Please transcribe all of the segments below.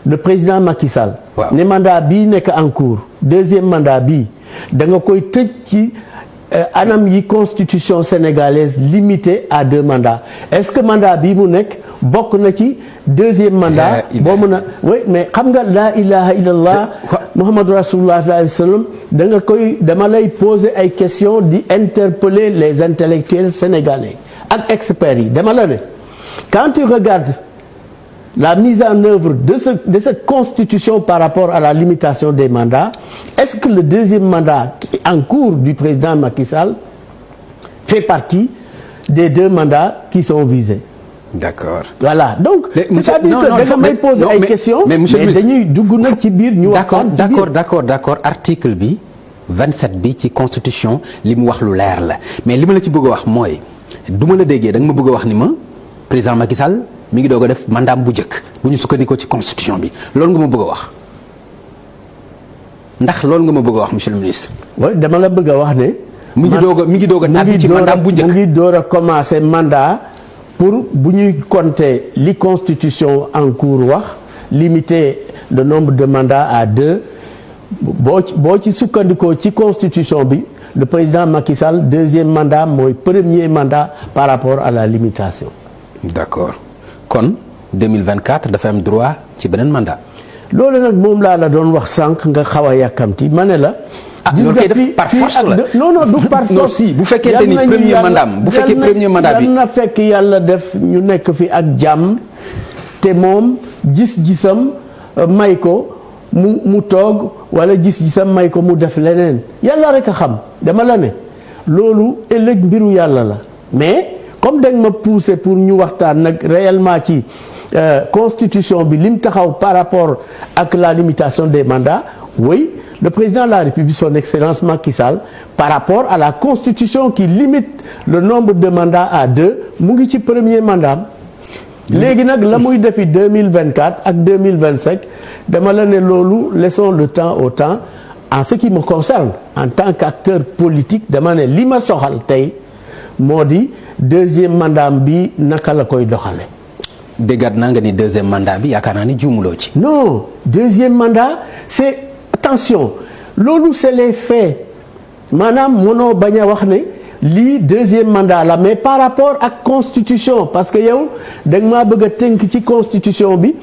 le président Macky Sall. waaw ne mandat bii nekk en cours deuxième mandat bii da nga koy tëj ci anam yi constitution sénégalaise limitée à 2 mandats est-ce que mandat bii mu nekk bokk na ci deuxième mandat. boo mën a oui mais xam nga laa ilaha illallah Muhammadu Rasulullah sallallahu alayhi wa sallam da nga koy dama lay poser ay questions di interpeller les intellectuels sénégalais ak experts yi dama la ne quand tu regardes la mise en œuvre de cette constitution par rapport à la limitation des mandats, est-ce que le deuxième mandat en cours du président Macky Sall fait partie des 2 mandats qui sont visés? D'accord. Voilà donc c'est-à-dire que da nga may poser ay questions mais dañuy dugg nag ci biir ñu waxtaan ci biir. d'accord article bi 27 bi ci constitution li mu wax lu leer la mais li ma la ci bëgg a wax mooy du ma la déggee da nga ma bëgg a wax ni ma président Macky Sall mi ngi doog a def mandat bu njëkk bu ñu sukkandikoo ci constitution bi loolu nga ma bëgg a wax ndax loolu nga ma bëgg a wax monsieur le ministre. oui dama la bëgg a wax ne. mi ngi doog a tàbbi ci mandat bu njëkk mu ngi door a commencer mandat pour bu ñuy compter li constitution en cours wax limiter le nombre de mandats à 2 boo ci sukkandikoo ci constitution bi le président Macky Sall deuxième mandat mooy premier mandat par rapport à la limitation. d'accord. kon 2024 dafa am droit ci beneen mandat. loolu nag moom laa la doon wax sànq nga xaw a yàkkamti ma ne la. loolu kay def par force la non du par force. non si bu fekkente ni premier mandat bu fekkee premier mandat bi yal na fekk yàlla def ñu nekk fi ak jàmm te moom gis-gisam may ko mu toog wala gis-gisam may ko mu def leneen yàlla rek a xam dama la ne loolu ëllëg mbiru yàlla la mais. comme da nga ma poussé pour ñu waxtaan nag réellement ci constitution bi lim taxaw par rapport ak la limitation des mandats oui le président de la République son excellence Macky Sall par rapport à la constitution qui limite le nombre de mandats à 2 mu ngi ci premier mandat léegi nag la muy defi 2024 ak 2025 dama la ne loolu laissons le temps au temps en ce qui me concerne en tant qu'acteur politique dama ne li ma soxal tey moo di deuxième mandat bi naka la koy doxale déggaat naa nga ni deuxième mandat bi yaakaar naa ni juumuloo ci. non deuxième mandat c'est attention loolu c'est les faits maanaam mënoo bañ a wax ne lii deuxième mandat la mais par rapport ak constitution parce que yow da nga maa bëgg a tënk ci constitution bi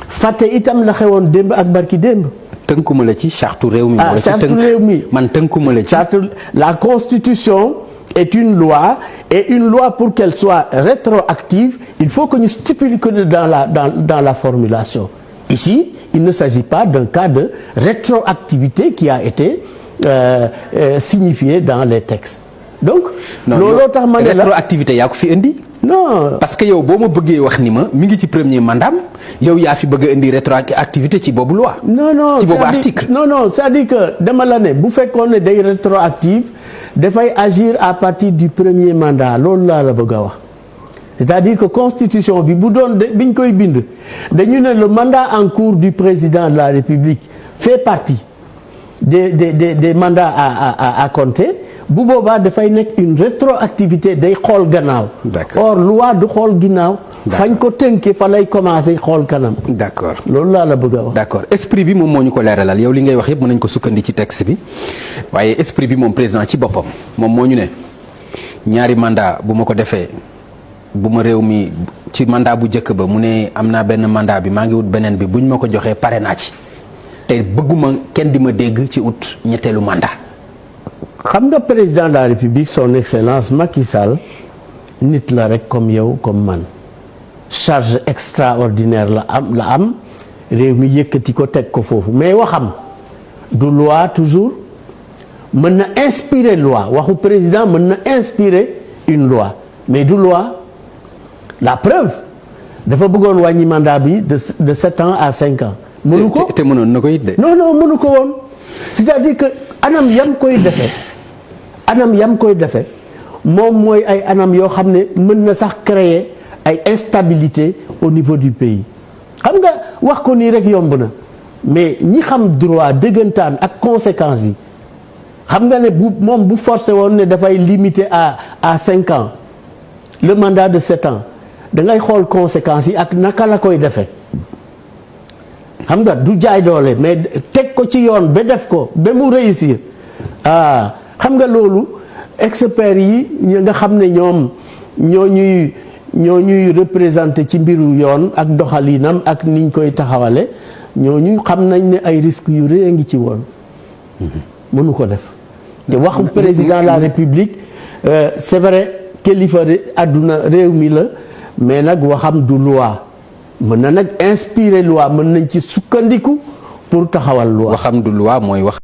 fàtte itam la xewoon démb ak barki démb. tënkuma la ci charte réew mi. charte réew mi man tënkuma la ci. charte la constitution. est une loi et une loi pour qu'elle soit rétroactive il faut que ñu stipule que dans la formulation ici il ne s'agit pas d'un cas de rétroactivité qui a été signifié dans les textes donc looloo tax ma ne la rétroactivité yaa ko fi indi non parce que yow boo ma bëggee wax ni ma mi ngi ci premier mandat yow yaa fi bëgg a indi rétroactivité ci boobu loi non ci boobu article non c'est-à-dire que dama la ne bu fekkoon ne day rétroactive dafay agir à partir du premier mandat loolu laa la bëgg a wax c'est-à-dire que constitution bi bu doon biñ koy bind dañu ne le mandat en cours du président de la République fait partie des mandats à compter bu boobaa dafay nekk une rétroactivité day xool gannaaw. or loi du xool ginnaaw. fañ ko tënkee fa lay commencer xool kanam. d'accord loolu laa la bëgg a wax. d'accord esprit bi moom moo ñu ko leeralal yow li ngay wax yëpp mën nañ ko sukkandi ci texte bi waaye esprit bi moom président ci boppam moom moo ñu ne ñaari mandat bu ma ko defee bu ma réew mi ci mandat bu njëkk ba mu ne am naa benn mandat bi maa ngi wut beneen bi buñ ma ko joxee pare naa ci te bëgguma kenn di ma dégg ci ut ñetteelu mandat. xam nga président de la République son excellence Macky Sall nit la rek comme yow comme man charge extraordinaire la am réew mi yëkkati ko teg ko foofu mais waxam du loi toujours mën na inspirer loi waxu président mën na inspirer une loi mais du loi la preuve dafa bëggoon wàññi mandat bi de 7 ans à 5 ans. mënu ko te mënoon na ko it de. non mënu ko woon c'est-à-dire que anam yam koy defee moom mooy ay anam yoo xam ne mën na sax créer ay instabilité au niveau du pays xam nga wax ko nii rek yomb na mais ñi xam droit dëggantaan ak conséquences yi xam nga ne moom bu forcé woon ne dafay limiter à 5 ans le mandat de 7 ans da ngay xool conséquences yi ak naka la koy defee xam nga du jaay doole mais teg ko ci yoon ba def ko ba mu réussir xam nga loolu experts yi nga xam ne ñoom ñoo ñuy représenté ci mbiru yoon ak doxalinam ak niñ koy taxawale ñooñu xam nañ ne ay risques yu rëy a ngi ci woon mënu ko def te waxu président de la république c'est vrai kilifa àdduna réew mi la mais nag waxam du loi mën na nag inspirer loi mën nañ ci sukkandiku pour taxawal loi. waxam du loi mooy wax.